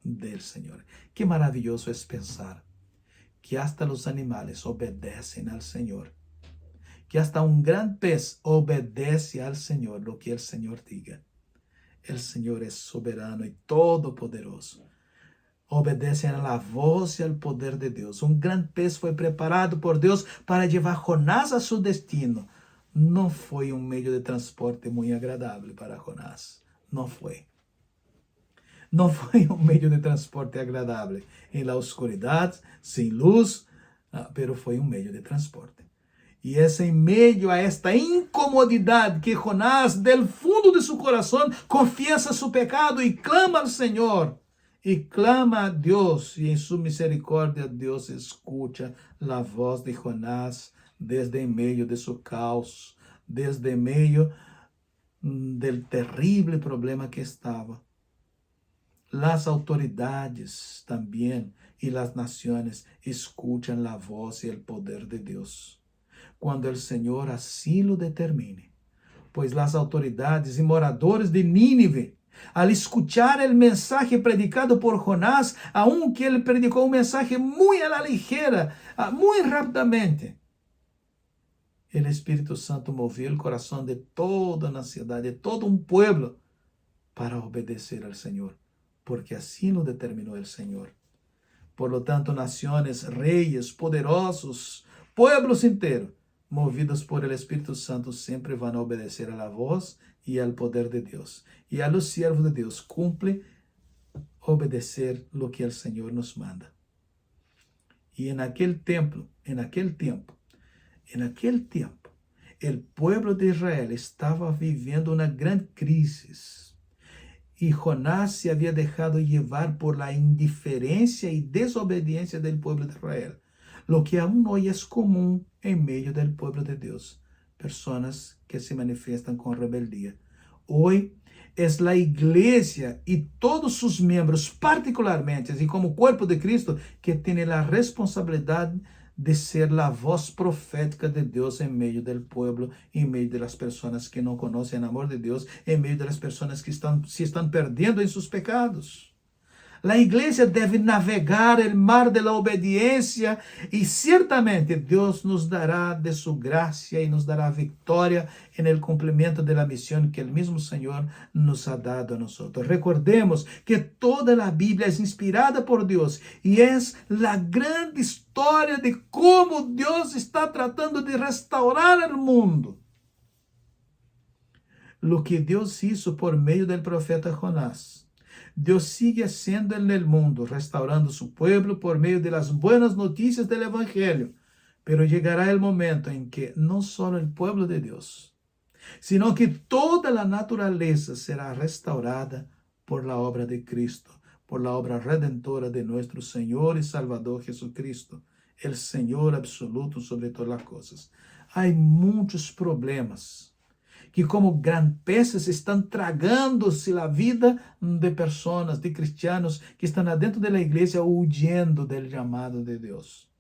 Del Señor. Qué maravilloso es pensar que hasta los animales obedecen al Señor. Que hasta un gran pez obedece al Señor lo que el Señor diga. El Señor es soberano y todopoderoso. Obedecen a la voz y al poder de Dios. Un gran pez fue preparado por Dios para llevar a Jonás a su destino. No fue un medio de transporte muy agradable para Jonás. No fue. No fue un medio de transporte agradable. En la oscuridad, sin luz, pero fue un medio de transporte. Y es en medio a esta incomodidad que Jonás, del fundo de su corazón, confiesa su pecado y clama al Señor. Y clama a Dios, y en su misericordia Dios escucha la voz de Jonás desde en medio de su caos, desde en medio del terrible problema que estaba. Las autoridades también y las naciones escuchan la voz y el poder de Dios, cuando el Señor así lo determine. Pues las autoridades y moradores de Nínive, al escuchar el mensaje predicado por Jonás, aunque él predicó un mensaje muy a la ligera, muy rápidamente, el Espíritu Santo movió el corazón de toda una ciudad, de todo un pueblo, para obedecer al Señor, porque así lo determinó el Señor. Por lo tanto, naciones, reyes, poderosos, pueblos enteros, movidos por el Espíritu Santo, siempre van a obedecer a la voz y al poder de Dios. Y a los siervos de Dios cumple obedecer lo que el Señor nos manda. Y en aquel tiempo, el pueblo de Israel estaba viviendo una gran crisis. Y Jonás se había dejado llevar por la indiferencia y desobediencia del pueblo de Israel, lo que aún hoy es común en medio del pueblo de Dios, personas que se manifiestan con rebeldía. Hoy es la iglesia y todos sus miembros, particularmente, y como cuerpo de Cristo, que tiene la responsabilidad de ser la voz profética de Dios en medio del pueblo, en medio de las personas que no conocen el amor de Dios, en medio de las personas que se están perdiendo en sus pecados. La iglesia debe navegar el mar de la obediencia y ciertamente Dios nos dará de su gracia y nos dará victoria en el cumplimiento de la misión que el mismo Señor nos ha dado a nosotros. Recordemos que toda la Biblia es inspirada por Dios y es la gran historia de cómo Dios está tratando de restaurar el mundo. Lo que Dios hizo por medio del profeta Jonás, Dios sigue haciendo en el mundo, restaurando su pueblo por medio de las buenas noticias del Evangelio. Pero llegará el momento en que no solo el pueblo de Dios, sino que toda la naturaleza será restaurada por la obra de Cristo, por la obra redentora de nuestro Señor y Salvador Jesucristo, el Señor absoluto sobre todas las cosas. Hay muchos problemas que como gran peces están tragándose la vida de personas, de cristianos que están adentro de la iglesia huyendo del llamado de Dios.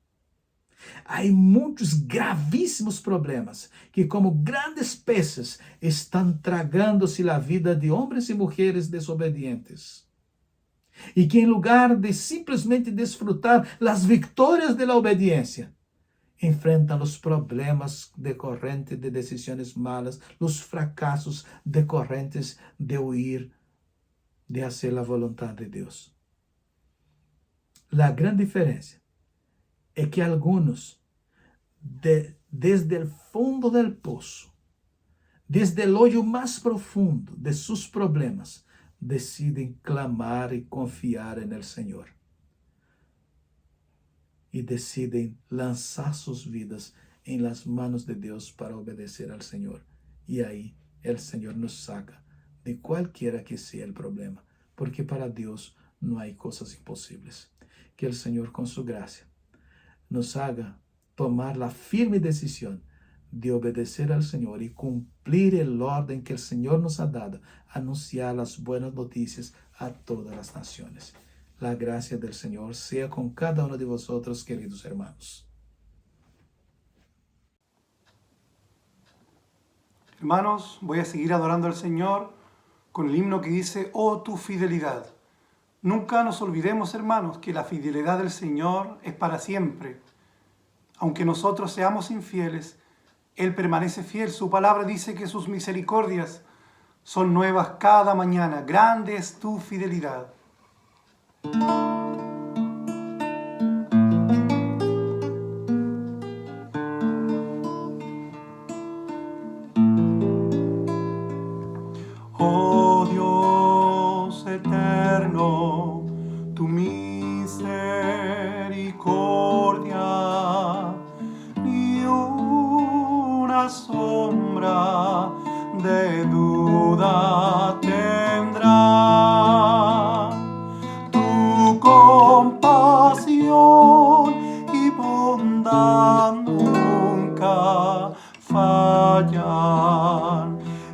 Hay muchos gravísimos problemas que como grandes peces están tragándose la vida de hombres y mujeres desobedientes. Y que en lugar de simplesmente disfrutar las victorias de la obediencia, enfrentan los problemas decorrentes de decisiones malas, los fracasos decorrentes de huir, de hacer la voluntad de Dios. La gran diferencia es que algunos, desde el fondo del pozo, desde el hoyo más profundo de sus problemas, deciden clamar y confiar en el Señor. Y deciden lanzar sus vidas en las manos de Dios para obedecer al Señor. Y ahí el Señor nos saca de cualquiera que sea el problema, porque para Dios no hay cosas imposibles. Que el Señor con su gracia nos haga tomar la firme decisión de obedecer al Señor y cumplir el orden que el Señor nos ha dado, anunciar las buenas noticias a todas las naciones. La gracia del Señor sea con cada uno de vosotros, queridos hermanos. Hermanos, voy a seguir adorando al Señor con el himno que dice, oh tu fidelidad. Nunca nos olvidemos, hermanos, que la fidelidad del Señor es para siempre. Aunque nosotros seamos infieles, Él permanece fiel. Su palabra dice que sus misericordias son nuevas cada mañana. Grande es tu fidelidad. Oh Dios eterno, tu misericordia ni una sombra de duda tendrá. Tu compasión y bondad nunca fallan,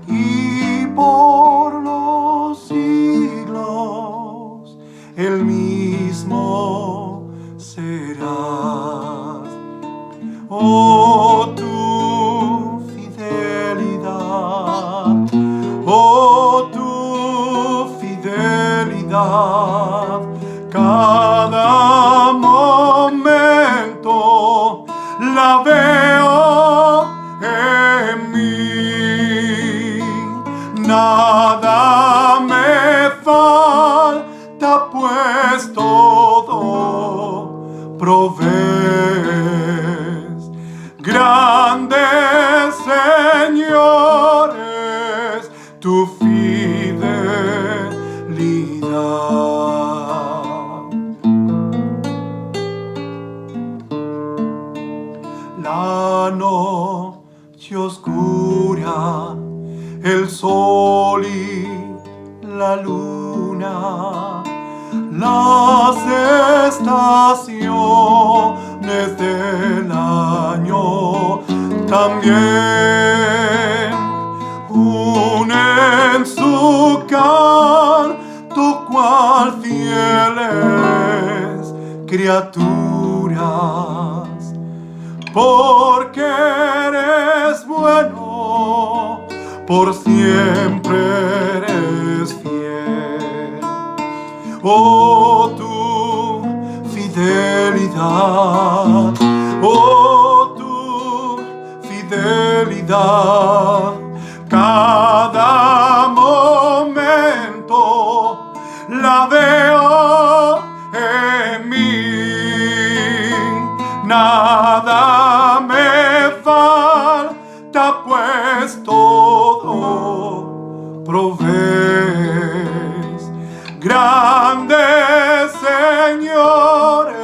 y por los siglos el mismo serás. Oh, tu fidelidad, oh, tu fidelidad, cada momento la veo en mí. Nada me falta, pues todo provees. Grande, Señor, es tu fidelidad. La noche oscura, el sol y la luna, las estaciones del año también unen su canto cual fieles criaturas, porque eres bueno, por siempre eres fiel. Oh, tu fidelidad, oh, tu fidelidad, cada momento la veo en mí, nada me falta, pues todo provees. Grandes señores,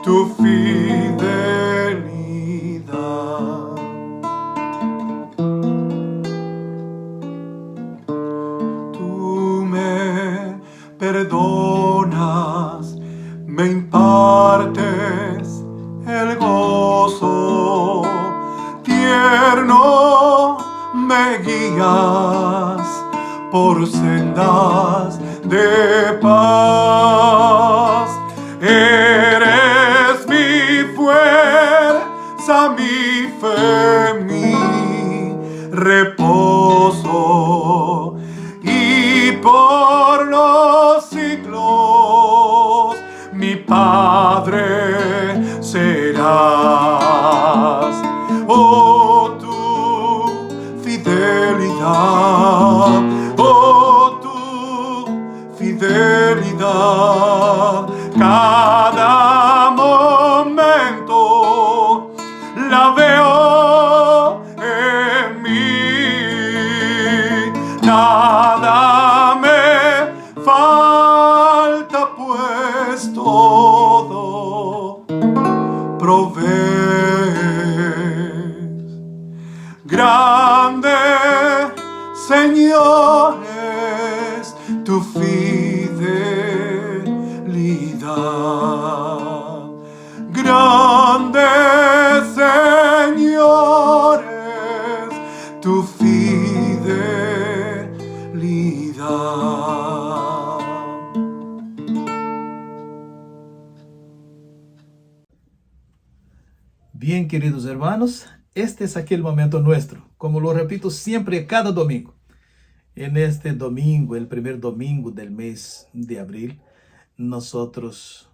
tu fidelidad. Tú me perdonas, me impartes el gozo, tierno me guías por sendas de paz. Eres mi fuerza, mi fe, mi reposo, y por los siglos mi Padre serás. Oh, tu fidelidad, oh, tu fidelidad, cada momento la veo en mí, nada me falta, pues todo provees. Grande, señores, tu fidelidad. Grandes señores, tu fidelidad. Bien, queridos hermanos, este es aquel momento nuestro, como lo repito siempre cada domingo. En este domingo, el primer domingo del mes de abril, nosotros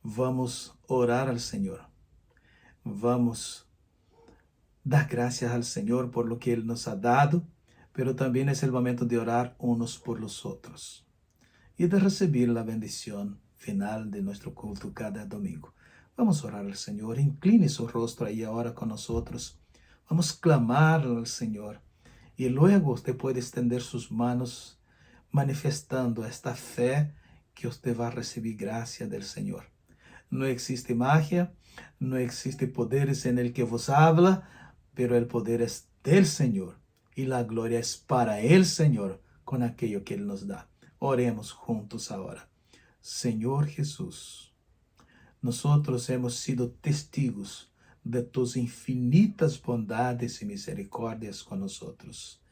vamos a orar al Señor. Vamos a dar gracias al Señor por lo que Él nos ha dado, pero también es el momento de orar unos por los otros y de recibir la bendición final de nuestro culto cada domingo. Vamos a orar al Señor. Incline su rostro ahí ahora con nosotros. Vamos a clamar al Señor. Y luego usted puede extender sus manos manifestando esta fe que usted va a recibir gracia del Señor. No existe magia, no existe poderes en el que vos habla, pero el poder es del Señor y la gloria es para el Señor con aquello que Él nos da. Oremos juntos ahora. Señor Jesús, nosotros hemos sido testigos de tus infinitas bondades y misericordias con nosotros.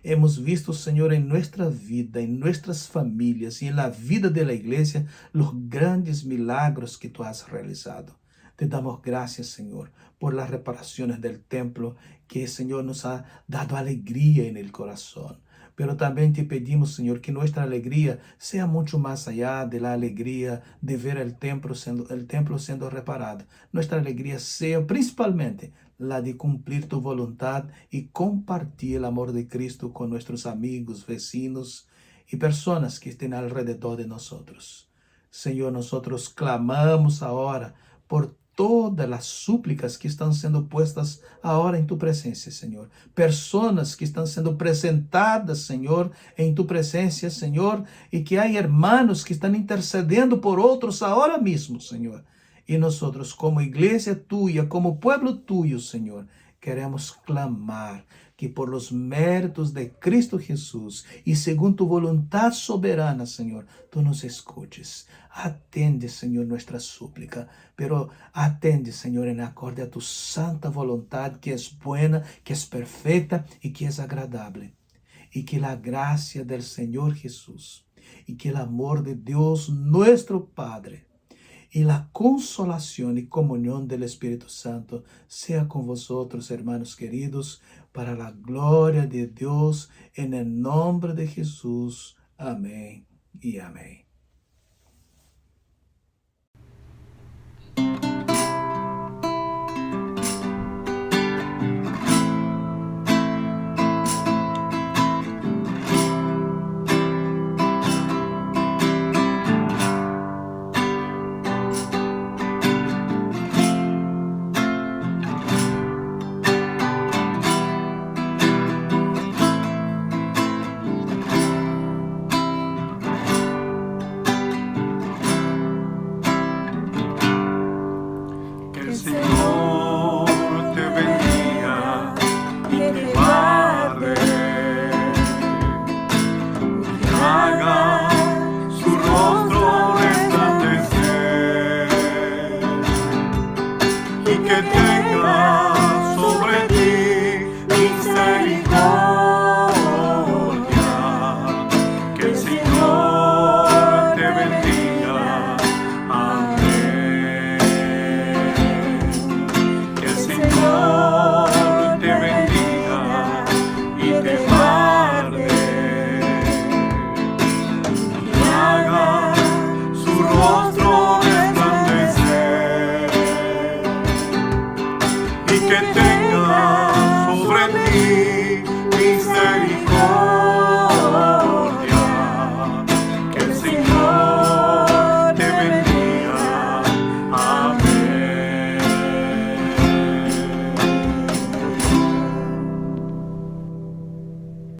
Hemos visto, Señor, en nuestra vida, en nuestras familias y en la vida de la iglesia, los grandes milagros que tú has realizado. Te damos gracias, Señor, por las reparaciones del templo que, Señor, nos ha dado alegría en el corazón. Pero también te pedimos, Señor, que nuestra alegría sea mucho más allá de la alegría de ver el templo siendo reparado. Nuestra alegría sea principalmente la de cumplir tu voluntad y compartir el amor de Cristo con nuestros amigos, vecinos y personas que estén alrededor de nosotros. Señor, nosotros clamamos ahora por todas las súplicas que están siendo puestas ahora en tu presencia, Señor. Personas que están siendo presentadas, Señor, en tu presencia, Señor, y que hay hermanos que están intercediendo por otros ahora mismo, Señor. Y nosotros, como iglesia tuya, como pueblo tuyo, Señor, queremos clamar que por los méritos de Cristo Jesús y según tu voluntad soberana, Señor, tú nos escuches. Atende, Señor, nuestra súplica, pero atende, Señor, en acorde a tu santa voluntad, que es buena, que es perfecta y que es agradable. Y que la gracia del Señor Jesús y que el amor de Dios nuestro Padre y la consolación y comunión del Espíritu Santo sea con vosotros, hermanos queridos, para la gloria de Dios, en el nombre de Jesús. Amén y amén.